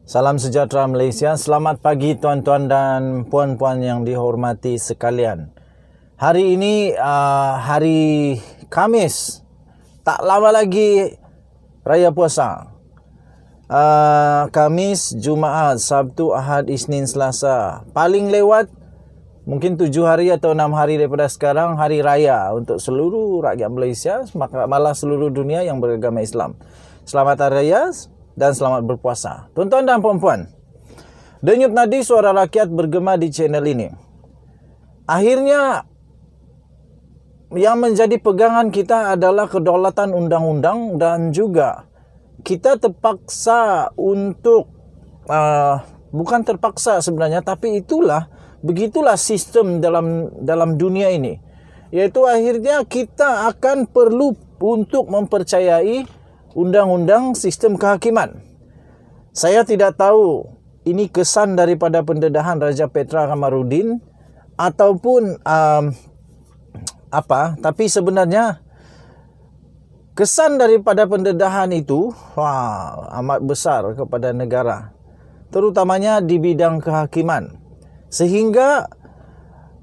Salam sejahtera Malaysia. Selamat pagi tuan-tuan dan puan-puan yang dihormati sekalian. Hari ini hari Khamis. Tak lama lagi Raya Puasa. Khamis, Jumaat, Sabtu, Ahad, Isnin, Selasa. Paling lewat mungkin 7 hari atau 6 hari daripada sekarang hari raya untuk seluruh rakyat Malaysia, malah seluruh dunia yang beragama Islam. Selamat Hari Raya dan selamat berpuasa. Tuan-tuan dan puan-puan, denyut nadi suara rakyat bergema di channel ini. Akhirnya yang menjadi pegangan kita adalah kedaulatan undang-undang, dan juga kita terpaksa untuk bukan terpaksa sebenarnya, tapi begitulah sistem dalam dunia ini. Yaitu akhirnya kita akan perlu untuk mempercayai undang-undang sistem kehakiman. Saya tidak tahu ini kesan daripada pendedahan Raja Petra Kamarudin ataupun apa, tapi sebenarnya kesan daripada pendedahan itu amat besar kepada negara, terutamanya di bidang kehakiman. Sehingga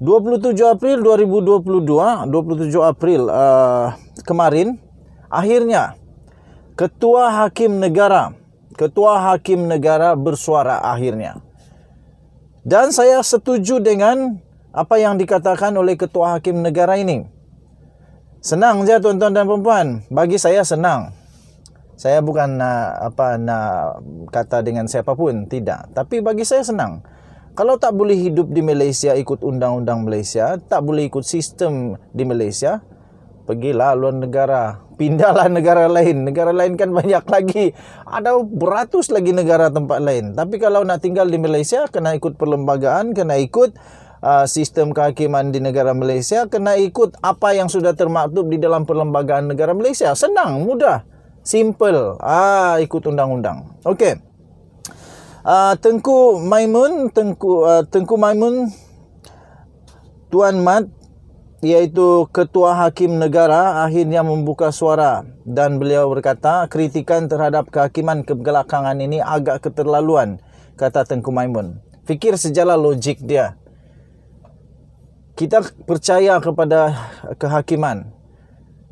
27 April 2022, 27 April kemarin, akhirnya Ketua Hakim Negara bersuara akhirnya. Dan saya setuju dengan apa yang dikatakan oleh Ketua Hakim Negara ini. Senang saja tuan-tuan dan puan-puan. Bagi saya senang. Saya bukan nak kata dengan siapapun, tidak. Tapi bagi saya senang. Kalau tak boleh hidup di Malaysia ikut undang-undang Malaysia, tak boleh ikut sistem di Malaysia, pergilah luar negara. Pindahlah negara lain. Negara lain kan banyak lagi. Ada beratus lagi negara tempat lain. Tapi kalau nak tinggal di Malaysia, kena ikut perlembagaan, kena ikut sistem kehakiman di negara Malaysia, kena ikut apa yang sudah termaktub di dalam perlembagaan negara Malaysia. Senang, mudah, simple. Ikut undang-undang. Okey. Tengku Maimun, Tuan Mat, iaitu Ketua Hakim Negara, akhirnya membuka suara dan beliau berkata kritikan terhadap kehakiman kebelakangan ini agak keterlaluan, kata Tengku Maimun. Fikir sejalan logik dia. Kita percaya kepada kehakiman.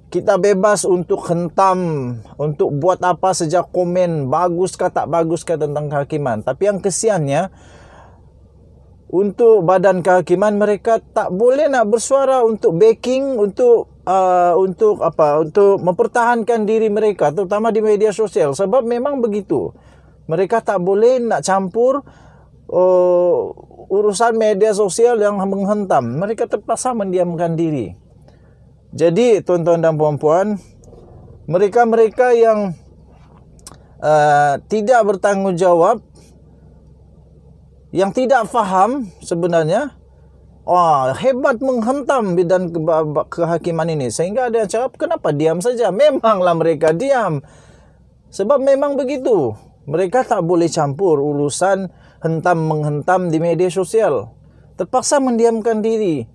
Kita bebas untuk hentam, untuk buat apa saja, komen bagus ke tak bagus ke tentang kehakiman. Tapi yang kesiannya, untuk badan kehakiman mereka tak boleh nak bersuara untuk backing, untuk mempertahankan diri mereka, terutama di media sosial. Sebab memang begitu. Mereka tak boleh nak campur urusan media sosial yang menghentam. Mereka terpaksa mendiamkan diri. Jadi tuan-tuan dan puan-puan, mereka-mereka yang tidak bertanggungjawab, yang tidak faham sebenarnya, hebat menghentam bidang kehakiman ini. Sehingga ada yang cakap, kenapa diam saja? Memanglah mereka diam. Sebab memang begitu. Mereka tak boleh campur urusan hentam-menghentam di media sosial. Terpaksa mendiamkan diri.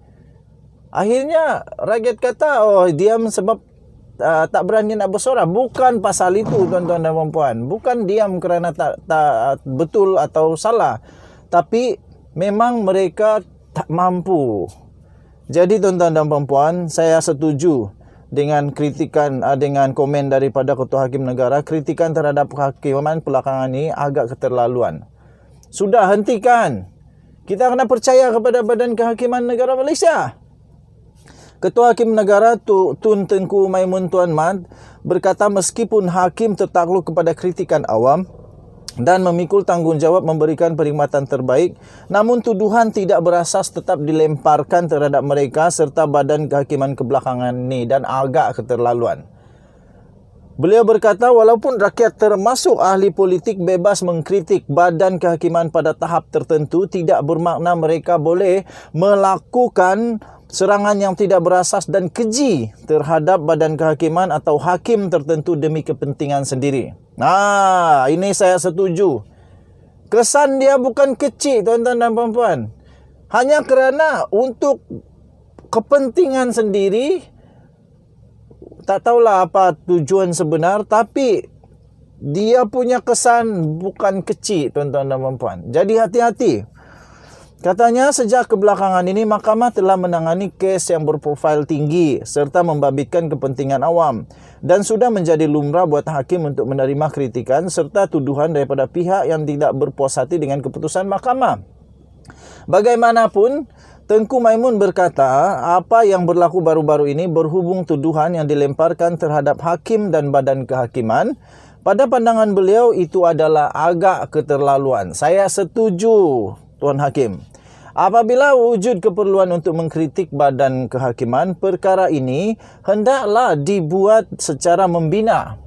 Akhirnya rakyat kata, diam sebab tak berani nak bersuara. Bukan pasal itu tuan-tuan dan puan-puan. Bukan diam kerana tak betul atau salah. Tapi memang mereka tak mampu. Jadi tuan-tuan dan puan-puan, saya setuju dengan kritikan, dengan komen daripada Ketua Hakim Negara. Kritikan terhadap kehakiman belakangan ini agak keterlaluan. Sudah, hentikan. Kita kena percaya kepada Badan Kehakiman Negara Malaysia. Ketua Hakim Negara Tun Tengku Maimun Tuan Mat berkata meskipun hakim tertakluk kepada kritikan awam dan memikul tanggungjawab memberikan perkhidmatan terbaik, namun tuduhan tidak berasas tetap dilemparkan terhadap mereka serta badan kehakiman kebelakangan ini, dan agak keterlaluan. Beliau berkata walaupun rakyat termasuk ahli politik bebas mengkritik badan kehakiman pada tahap tertentu, tidak bermakna mereka boleh melakukan serangan yang tidak berasas dan keji terhadap badan kehakiman atau hakim tertentu demi kepentingan sendiri. Ini saya setuju. Kesan dia bukan kecil tuan-tuan dan puan-puan. Hanya kerana untuk kepentingan sendiri, tak tahulah apa tujuan sebenar, tapi dia punya kesan bukan kecil, tuan-tuan dan puan-puan. Jadi hati-hati. Katanya sejak kebelakangan ini mahkamah telah menangani kes yang berprofil tinggi serta membabitkan kepentingan awam dan sudah menjadi lumrah buat hakim untuk menerima kritikan serta tuduhan daripada pihak yang tidak berpuas hati dengan keputusan mahkamah. Bagaimanapun, Tengku Maimun berkata apa yang berlaku baru-baru ini berhubung tuduhan yang dilemparkan terhadap hakim dan badan kehakiman. Pada pandangan beliau itu adalah agak keterlaluan. Saya setuju, Tuan Hakim. Apabila wujud keperluan untuk mengkritik badan kehakiman, perkara ini hendaklah dibuat secara membina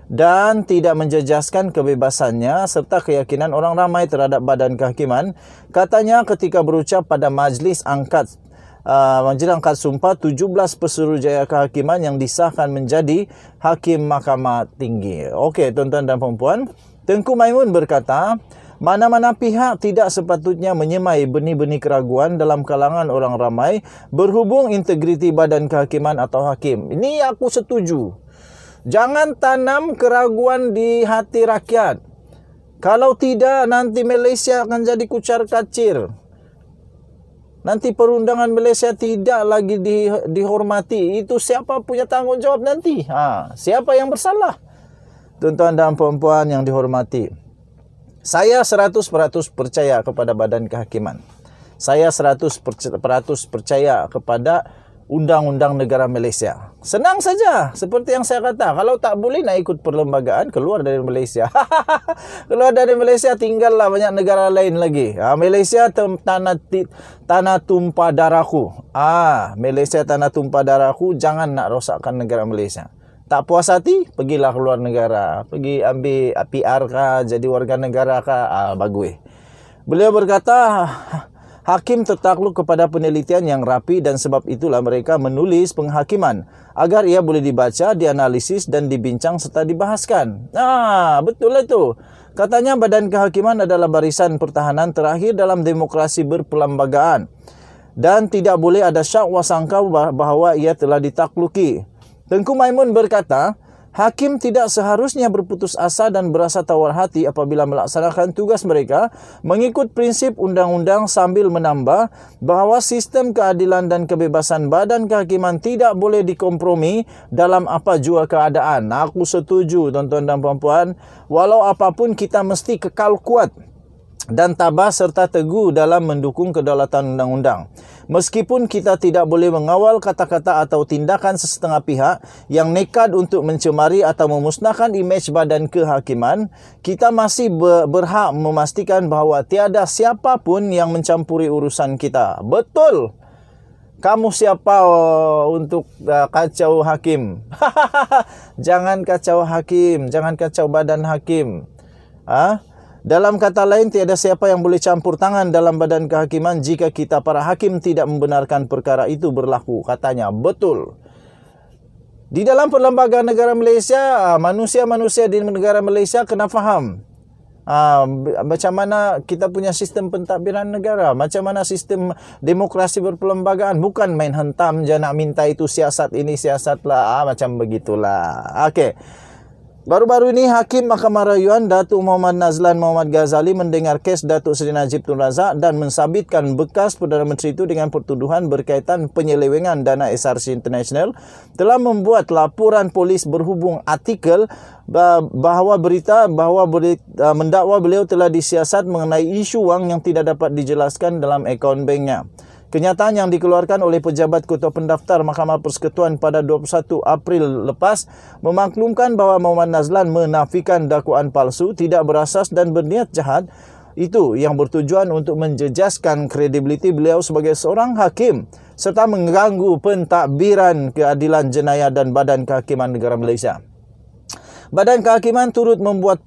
dan tidak menjejaskan kebebasannya serta keyakinan orang ramai terhadap badan kehakiman. Katanya ketika berucap pada Majlis Angkat Sumpah 17 Pesuruhjaya Kehakiman yang disahkan menjadi Hakim Mahkamah Tinggi. Okey, tuan-tuan dan puan-puan, Tengku Maimun berkata, mana-mana pihak tidak sepatutnya menyemai benih-benih keraguan dalam kalangan orang ramai berhubung integriti badan kehakiman atau hakim. Ini aku setuju. Jangan tanam keraguan di hati rakyat. Kalau tidak, nanti Malaysia akan jadi kucar-kacir. Nanti perundangan Malaysia tidak lagi dihormati. Itu siapa punya tanggungjawab nanti? Siapa yang bersalah? Tuan-tuan dan puan-puan yang dihormati, saya 100% percaya kepada badan kehakiman. Saya 100% percaya kepada undang-undang negara Malaysia. Senang saja, seperti yang saya kata. Kalau tak boleh nak ikut perlembagaan, keluar dari Malaysia. Keluar dari Malaysia, tinggallah banyak negara lain lagi. Malaysia tanah tumpah darahku. Malaysia tanah tumpah darahku, jangan nak rosakkan negara Malaysia. Tak puas hati, pergilah keluar negara. Pergi ambil PR kah, jadi warga negara kah, bagus. Beliau berkata, hakim tertakluk kepada penelitian yang rapi dan sebab itulah mereka menulis penghakiman agar ia boleh dibaca, dianalisis dan dibincang serta dibahaskan. Betul itu. Katanya badan kehakiman adalah barisan pertahanan terakhir dalam demokrasi berperlembagaan dan tidak boleh ada syak wasangka bahawa ia telah ditakluki. Tengku Maimun berkata, hakim tidak seharusnya berputus asa dan berasa tawar hati apabila melaksanakan tugas mereka mengikut prinsip undang-undang sambil menambah bahawa sistem keadilan dan kebebasan badan kehakiman tidak boleh dikompromi dalam apa jua keadaan. Aku setuju, tuan-tuan dan puan-puan. Walau apapun kita mesti kekal kuat dan tabah serta teguh dalam mendukung kedaulatan undang-undang. Meskipun kita tidak boleh mengawal kata-kata atau tindakan sesetengah pihak yang nekat untuk mencemari atau memusnahkan imej badan kehakiman, kita masih berhak memastikan bahawa tiada siapapun yang mencampuri urusan kita. Betul! Kamu siapa untuk kacau hakim? Jangan kacau hakim, jangan kacau badan hakim. Dalam kata lain, tiada siapa yang boleh campur tangan dalam badan kehakiman jika kita para hakim tidak membenarkan perkara itu berlaku. Katanya, betul. Di dalam perlembagaan negara Malaysia, manusia-manusia di negara Malaysia kena faham macam mana kita punya sistem pentadbiran negara, macam mana sistem demokrasi berperlembagaan. Bukan main hentam je nak minta itu siasat ini, siasat lah, macam begitulah. Okey. Baru-baru ini Hakim Mahkamah Rayuan Datuk Muhammad Nazlan Muhammad Ghazali mendengar kes Datuk Seri Najib Tun Razak dan mensabitkan bekas Perdana Menteri itu dengan pertuduhan berkaitan penyelewengan dana SRC International, telah membuat laporan polis berhubung artikel bahawa mendakwa beliau telah disiasat mengenai isu wang yang tidak dapat dijelaskan dalam akaun banknya. Kenyataan yang dikeluarkan oleh pejabat Ketua Pendaftar Mahkamah Persekutuan pada 21 April lepas memaklumkan bahawa Muhammad Nazlan menafikan dakwaan palsu, tidak berasas dan berniat jahat itu yang bertujuan untuk menjejaskan kredibiliti beliau sebagai seorang hakim serta mengganggu pentadbiran keadilan jenayah dan Badan Kehakiman Negara Malaysia. Badan Kehakiman turut membuat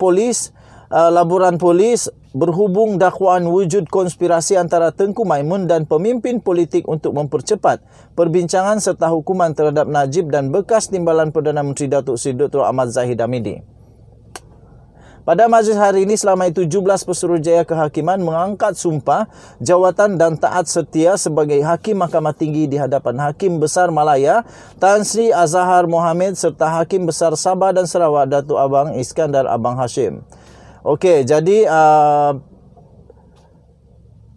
laporan polis berhubung dakwaan wujud konspirasi antara Tengku Maimun dan pemimpin politik untuk mempercepat perbincangan serta hukuman terhadap Najib dan bekas timbalan Perdana Menteri Datuk Seri Dr. Ahmad Zahid Hamidi. Pada majlis hari ini selama 17 Pesuruhjaya Kehakiman mengangkat sumpah jawatan dan taat setia sebagai Hakim Mahkamah Tinggi di hadapan Hakim Besar Malaya Tan Sri Azhar Mohammed serta Hakim Besar Sabah dan Sarawak Datuk Abang Iskandar Abang Hashim. Okey, jadi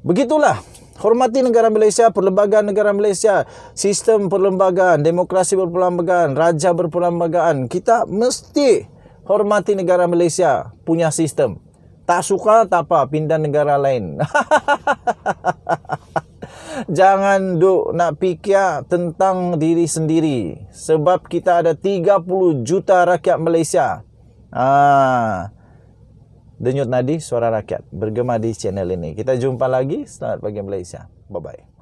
begitulah. Hormati negara Malaysia, perlembagaan negara Malaysia, sistem perlembagaan, demokrasi berperlembagaan, raja berperlembagaan. Kita mesti hormati negara Malaysia punya sistem. Tak suka tak apa, pindah negara lain. Jangan duk nak fikir tentang diri sendiri. Sebab kita ada 30 juta rakyat Malaysia. Denyut nadi suara rakyat bergema di channel ini. Kita jumpa lagi. Selamat pagi Malaysia. Bye-bye.